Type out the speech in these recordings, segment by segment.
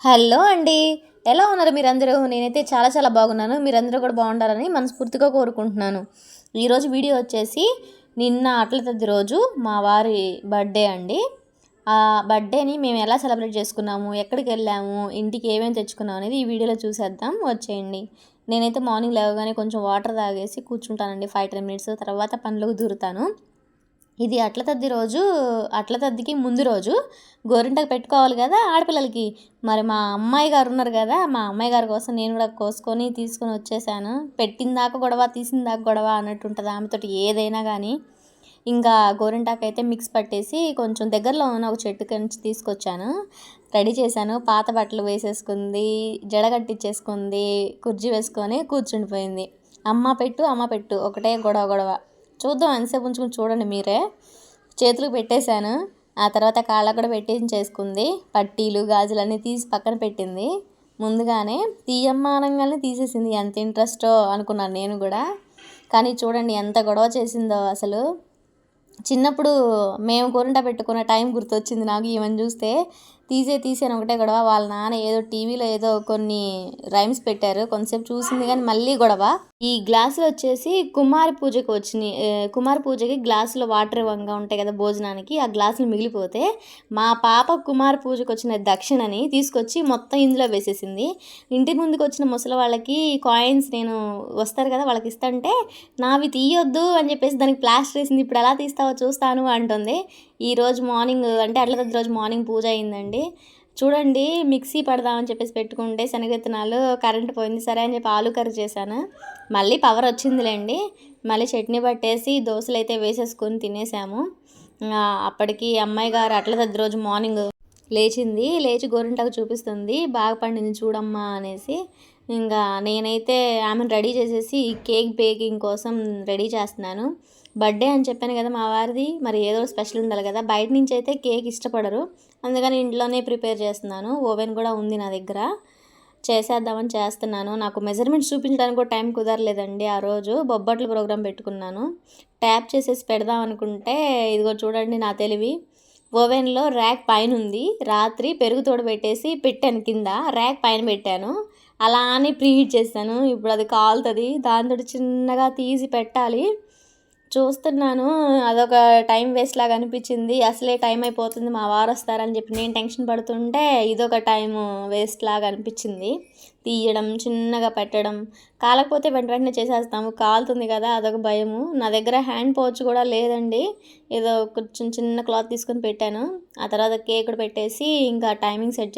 Hello అండి. ఎలా ఉన్నారు మీరందరూ? నేనైతే చాలా చాలా బాగున్నాను. మీరందరూ కూడా బాగుండాలని మనస్ఫూర్తిగా కోరుకుంటున్నాను. ఈరోజు వీడియో వచ్చేసి నిన్న అట్ల తద్ది రోజు మా వారి బర్త్డే అండి. ఆ బర్త్డేని మేము ఎలా సెలబ్రేట్ చేసుకున్నాము, ఎక్కడికి వెళ్ళాము, ఇంటికి ఏమేమి తెచ్చుకున్నాం అనేది ఈ వీడియోలో చూసేద్దాం, వచ్చేయండి. నేనైతే మార్నింగ్ లేవగానే కొంచెం వాటర్ తాగేసి కూర్చుంటానండి 5-10 మినిట్స్. తర్వాత పనులకు దూరుతాను. ఇది అట్ల తద్ది రోజు. అట్ల తద్దికి ముందు రోజు గోరింటాకు పెట్టుకోవాలి కదా ఆడపిల్లలకి. మరి మా అమ్మాయి గారు ఉన్నారు కదా, మా అమ్మాయి గారి కోసం నేను కూడా కోసుకొని తీసుకొని వచ్చేసాను. పెట్టిన దాకా గొడవ, తీసిన దాకా గొడవ అన్నట్టు ఉంటుంది ఆమెతోటి ఏదైనా కానీ. ఇంకా గోరింటాకు అయితే మిక్స్ పట్టేసి కొంచెం దగ్గరలో ఉన్న ఒక చెట్టుకి నుంచి తీసుకొచ్చాను, రెడీ చేశాను. పాత బట్టలు వేసేసుకుంది, జడ కట్టించేసుకుంది, కుర్చీ వేసుకొని కూర్చుండిపోయింది. అమ్మ పెట్టు ఒకటే గొడవ గొడవ. చూద్దాం ఎంతసేపు ఉంచుకుని చూడండి మీరే. చేతులకు పెట్టేశాను. ఆ తర్వాత కాళ్ళకు కూడా పెట్టించేసుకుంది. పట్టీలు గాజులన్నీ తీసి పక్కన పెట్టింది. ముందుగానే తీయమ్మ అనగానే తీసేసింది. ఎంత ఇంట్రెస్టో అనుకున్నాను నేను కూడా. కానీ చూడండి ఎంత గొడవ చేసిందో అసలు. చిన్నప్పుడు మేము గోరింటా పెట్టుకున్న టైం గుర్తొచ్చింది నాకు ఈమెను చూస్తే. తీసేను ఒకటే గొడవ. వాళ్ళ నాన్న ఏదో టీవీలో ఏదో కొన్ని రైమ్స్ పెట్టారు, కొంతసేపు చూసింది కానీ మళ్ళీ గొడవ. ఈ గ్లాసులు వచ్చేసి కుమారి పూజకి వచ్చినాయి. కుమారి పూజకి గ్లాసులో వాటర్ ఇవ్వంగా ఉంటాయి కదా భోజనానికి, ఆ గ్లాసులు మిగిలిపోతే మా పాప కుమారి పూజకి వచ్చిన దక్షిణని తీసుకొచ్చి మొత్తం ఇందులో వేసేసింది. ఇంటి ముందుకు వచ్చిన ముసలి వాళ్ళకి కాయిన్స్ నేను వస్తారు కదా వాళ్ళకి ఇస్తుంటే, నావి తీయొద్దు అని చెప్పేసి దానికి ప్లాస్టర్ వేసింది. ఇప్పుడు ఎలా తీస్తావో చూస్తాను అంటుంది. ఈరోజు మార్నింగ్ అంటే అట్ల తద్ది రోజు మార్నింగ్ పూజ అయిందండి. చూడండి మిక్సీ పడదామని చెప్పేసి పెట్టుకుంటే శనగవిత్తనాలు కరెంట్ పోయింది. సరే అని చెప్పి ఆలు కర్రీ చేశాను. మళ్ళీ పవర్ వచ్చిందిలేండి. మళ్ళీ చట్నీ పట్టేసి దోశలు అయితే వేసేసుకొని తినేసాము. అప్పటికి అమ్మాయి గారు అట్ల తద్ది రోజు మార్నింగ్ లేచింది. లేచి గోరింటాకు చూపిస్తుంది, బాగా పండింది చూడమ్మా అనేసి. ఇంకా నేనైతే ఆమెను రెడీ చేసేసి కేక్ బేకింగ్ కోసం రెడీ చేస్తున్నాను. బర్త్డే అని చెప్పాను కదా మా వారిది, మరి ఏదో స్పెషల్ ఉండాలి కదా. బయట నుంచి అయితే కేక్ ఇష్టపడరు, అందుకని ఇంట్లోనే ప్రిపేర్ చేస్తున్నాను. ఓవెన్ కూడా ఉంది నా దగ్గర, చేసేద్దామని చేస్తున్నాను. నాకు మెజర్మెంట్స్ చూపించడానికి కూడా టైం కుదరలేదండి. ఆ రోజు బొబ్బట్లు ప్రోగ్రాం పెట్టుకున్నాను. ట్యాప్ చేసేసి పెడదాం అనుకుంటే ఇదిగో చూడండి నా తెలివి. ఓవెన్లో ర్యాక్ పైన ఉంది. రాత్రి పెరుగు తోడు పెట్టేసి పెట్టాను కింద, ర్యాక్ పైన పెట్టాను. అలా అని ప్రీహీట్ చేశాను. ఇప్పుడు అది కాలుతుంది, దాంతో చిన్నగా తీసి పెట్టాలి. చూస్తున్నాను, అదొక టైం వేస్ట్ లాగా అనిపించింది. అసలే టైం అయిపోతుంది మా వారు వస్తారని చెప్పి నేను టెన్షన్ పడుతుంటే ఇదొక టైం వేస్ట్ లాగా అనిపించింది. తీయడం, చిన్నగా పెట్టడం, కాలకపోతే వెంటనే చేసేస్తాము. కాలుతుంది కదా అదొక భయము. నా దగ్గర హ్యాండ్ పౌచ్ కూడా లేదండి, ఏదో కొంచెం చిన్న క్లాత్ తీసుకొని పెట్టాను. ఆ తర్వాత కేక్ కూడా పెట్టేసి ఇంకా టైమింగ్ సెట్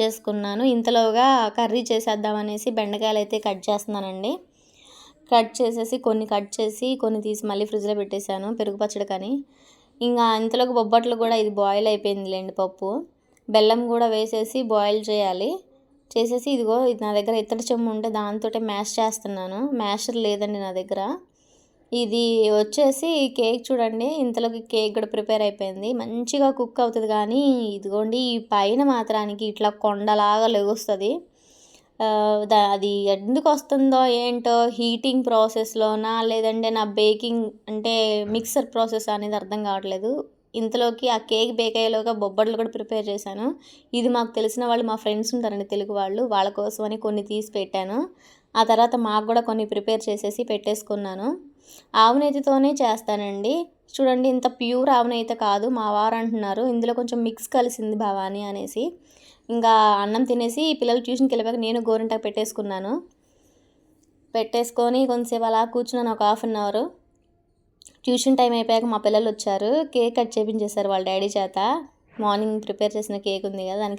చేసుకున్నాను. ఇంతలోగా కర్రీ చేసేద్దామనేసి బెండకాయలు అయితే కట్ చేస్తున్నానండి. కట్ చేసి కొన్ని తీసి మళ్ళీ ఫ్రిడ్జ్లో పెట్టేశాను పెరుగు పచ్చడి కానీ. ఇంకా ఇంతలోకి బొబ్బట్లు కూడా ఇది బాయిల్ అయిపోయిందిలేండి. పప్పు బెల్లం కూడా వేసేసి బాయిల్ చేయాలి. చేసేసి ఇదిగో ఇది నా దగ్గర ఇత్తడి చెంబు ఉంటే దాంతో మ్యాష్ చేస్తున్నాను. మ్యాషర్ లేదండి నా దగ్గర. ఇది వచ్చేసి కేక్ చూడండి, ఇంతలోకి కేక్ కూడా ప్రిపేర్ అయిపోయింది. మంచిగా కుక్ అవుతుంది కానీ ఇదిగోండి ఈ పైన మాత్రానికి ఇట్లా కొండలాగా లెగుస్తుంది. అది ఎందుకు వస్తుందో ఏంటో, హీటింగ్ ప్రాసెస్లోనా లేదంటే నా బేకింగ్ అంటే మిక్సర్ ప్రాసెస్ అనేది అర్థం కావట్లేదు. ఇంతలోకి ఆ కేక్ బేక్ అయ్యేలోగా బొబ్బట్లు కూడా ప్రిపేర్ చేశాను. ఇది మాకు తెలిసిన వాళ్ళు, మా ఫ్రెండ్స్ ఉంటారండి తెలుగు వాళ్ళు, వాళ్ళ కోసమని కొన్ని తీసి పెట్టాను. ఆ తర్వాత మాకు కూడా కొన్ని ప్రిపేర్ చేసేసి పెట్టేసుకున్నాను. ఆవు నెయ్యితోనే చేస్తానండి. చూడండి ఇంత ప్యూర్ ఆవు నెయ్యి కాదు, మా వారు అంటున్నారు ఇందులో కొంచెం మిక్స్ కలిసింది భవానీ అనేసి. ఇంకా అన్నం తినేసి పిల్లలు ట్యూషన్కి వెళ్ళాక నేను గోరింటాకు పెట్టేసుకొని కొంతసేపు అలా కూర్చున్నాను, ఒక 1/2 అవర్. ట్యూషన్ టైం అయిపోయాక మా పిల్లలు వచ్చారు, కేక్ కట్ చేయించేశారు వాళ్ళ డాడీ చేత. మార్నింగ్ ప్రిపేర్ చేసిన కేక్ ఉంది కదా దాన్ని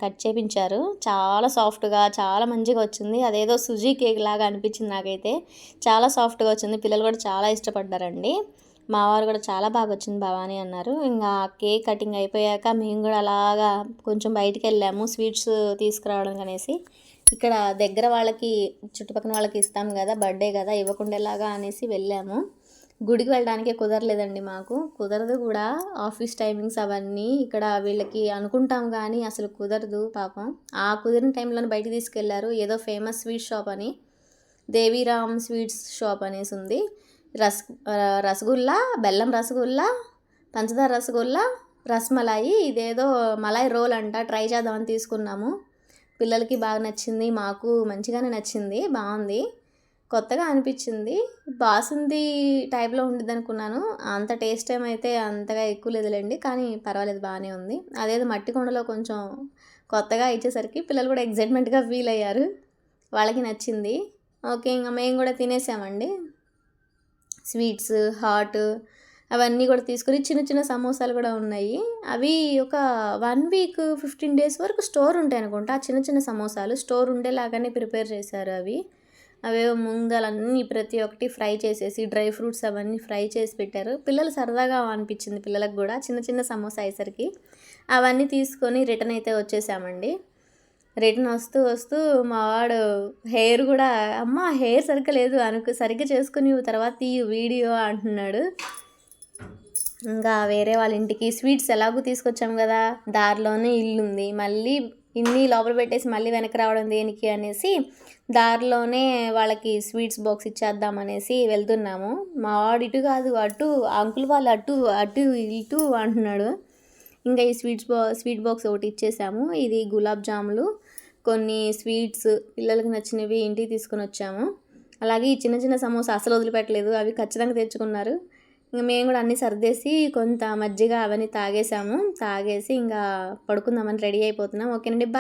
కట్ చేయించారు. చాలా సాఫ్ట్గా చాలా మంచిగా వచ్చింది. అదేదో సుజీ కేక్ లాగా అనిపించింది నాకైతే. చాలా సాఫ్ట్గా వచ్చింది, పిల్లలు కూడా చాలా ఇష్టపడ్డారండి. మా వారు కూడా చాలా బాగా వచ్చింది భవానీ అన్నారు. ఇంకా కేక్ కటింగ్ అయిపోయాక మేము కూడా అలాగా కొంచెం బయటికి వెళ్ళాము స్వీట్స్ తీసుకురావడం అనేసి. ఇక్కడ దగ్గర వాళ్ళకి చుట్టుపక్కల వాళ్ళకి ఇస్తాం కదా, బర్త్డే కదా, ఇవ్వకుండా ఎలాగా అనేసి వెళ్ళాము. గుడికి వెళ్ళడానికే కుదరలేదండి, మాకు కుదరదు కూడా. ఆఫీస్ టైమింగ్స్ అవన్నీ ఇక్కడ వీళ్ళకి అనుకుంటాం కానీ అసలు కుదరదు పాపం. ఆ కుదిరిన టైంలో బయటికి తీసుకెళ్లారు. ఏదో ఫేమస్ స్వీట్ షాప్ అని, దేవీరామ్ స్వీట్స్ షాప్ అనేసి ఉంది. రసగుల్లా, బెల్లం రసగుల్లా, పంచదార రసగుల్లా, రస్మలాయి, ఇదేదో మలాయ్ రోల్ అంట, ట్రై చేద్దామని తీసుకున్నాము. పిల్లలకి బాగా నచ్చింది, మాకు మంచిగానే నచ్చింది, బాగుంది, కొత్తగా అనిపించింది. బాసుంది టైప్లో ఉండిద్ది అనుకున్నాను, అంత టేస్ట్ ఏమైతే అంతగా ఎక్కువ లేదులేండి, కానీ పర్వాలేదు, బాగానే ఉంది. అదేదో మట్టి కుండలో కొంచెం కొత్తగా ఇచ్చేసరికి పిల్లలు కూడా ఎగ్జైట్మెంట్గా ఫీల్ అయ్యారు, వాళ్ళకి నచ్చింది. ఓకే, ఇంకా మేము కూడా తినేసామండి. స్వీట్స్, హాట్ అవన్నీ కూడా తీసుకుని చిన్న చిన్న సమోసాలు కూడా ఉన్నాయి. అవి ఒక 1 వీక్ 15 డేస్ వరకు స్టోర్ ఉంటాయి అనుకుంటా. ఆ చిన్న చిన్న సమోసాలు స్టోర్ ఉండేలాగానే ప్రిపేర్ చేశారు. అవేవో ముందలన్నీ ప్రతి ఒక్కటి ఫ్రై చేసేసి డ్రై ఫ్రూట్స్ అవన్నీ ఫ్రై చేసి పెట్టారు. పిల్లలు సరదాగా అనిపించింది, పిల్లలకు కూడా చిన్న చిన్న సమోసా అయ్యేసరికి. అవన్నీ తీసుకొని రిటర్న్ అయితే వచ్చేసామండి. రిటర్న్ వస్తూ వస్తూ మా వాడు హెయిర్ కూడా, అమ్మ హెయిర్ సరిగ్గా లేదు సరిగ్గా చేసుకుని తర్వాత తీయు వీడియో అంటున్నాడు. ఇంకా వేరే వాళ్ళ ఇంటికి స్వీట్స్ ఎలాగూ తీసుకొచ్చాము కదా, దారిలోనే ఇల్లు ఉంది, మళ్ళీ ఇన్ని లోపల పెట్టేసి మళ్ళీ వెనక్కి రావడం దేనికి అనేసి దారిలోనే వాళ్ళకి స్వీట్స్ బాక్స్ ఇచ్చేద్దామనేసి వెళ్తున్నాము. మా వాడు ఇటు కాదు అటు, అంకుల్ వాళ్ళు అటు అటు ఇటు అంటున్నాడు. ఇంకా ఈ స్వీట్ బాక్స్ ఒకటి ఇచ్చేసాము. ఇది గులాబ్ జాములు, కొన్ని స్వీట్స్ పిల్లలకి నచ్చినవి ఇంటికి తీసుకొని వచ్చాము. అలాగే ఈ చిన్న చిన్న సమోసా అసలు వదిలిపెట్టలేదు, అవి ఖచ్చితంగా తెచ్చుకున్నారు. ఇంకా మేము కూడా అన్నీ సర్దేసి కొంత మజ్జిగ అవన్నీ తాగేసాము. తాగేసి ఇంకా పడుకుందామని రెడీ అయిపోతున్నాం. ఓకేనండి, బాయ్.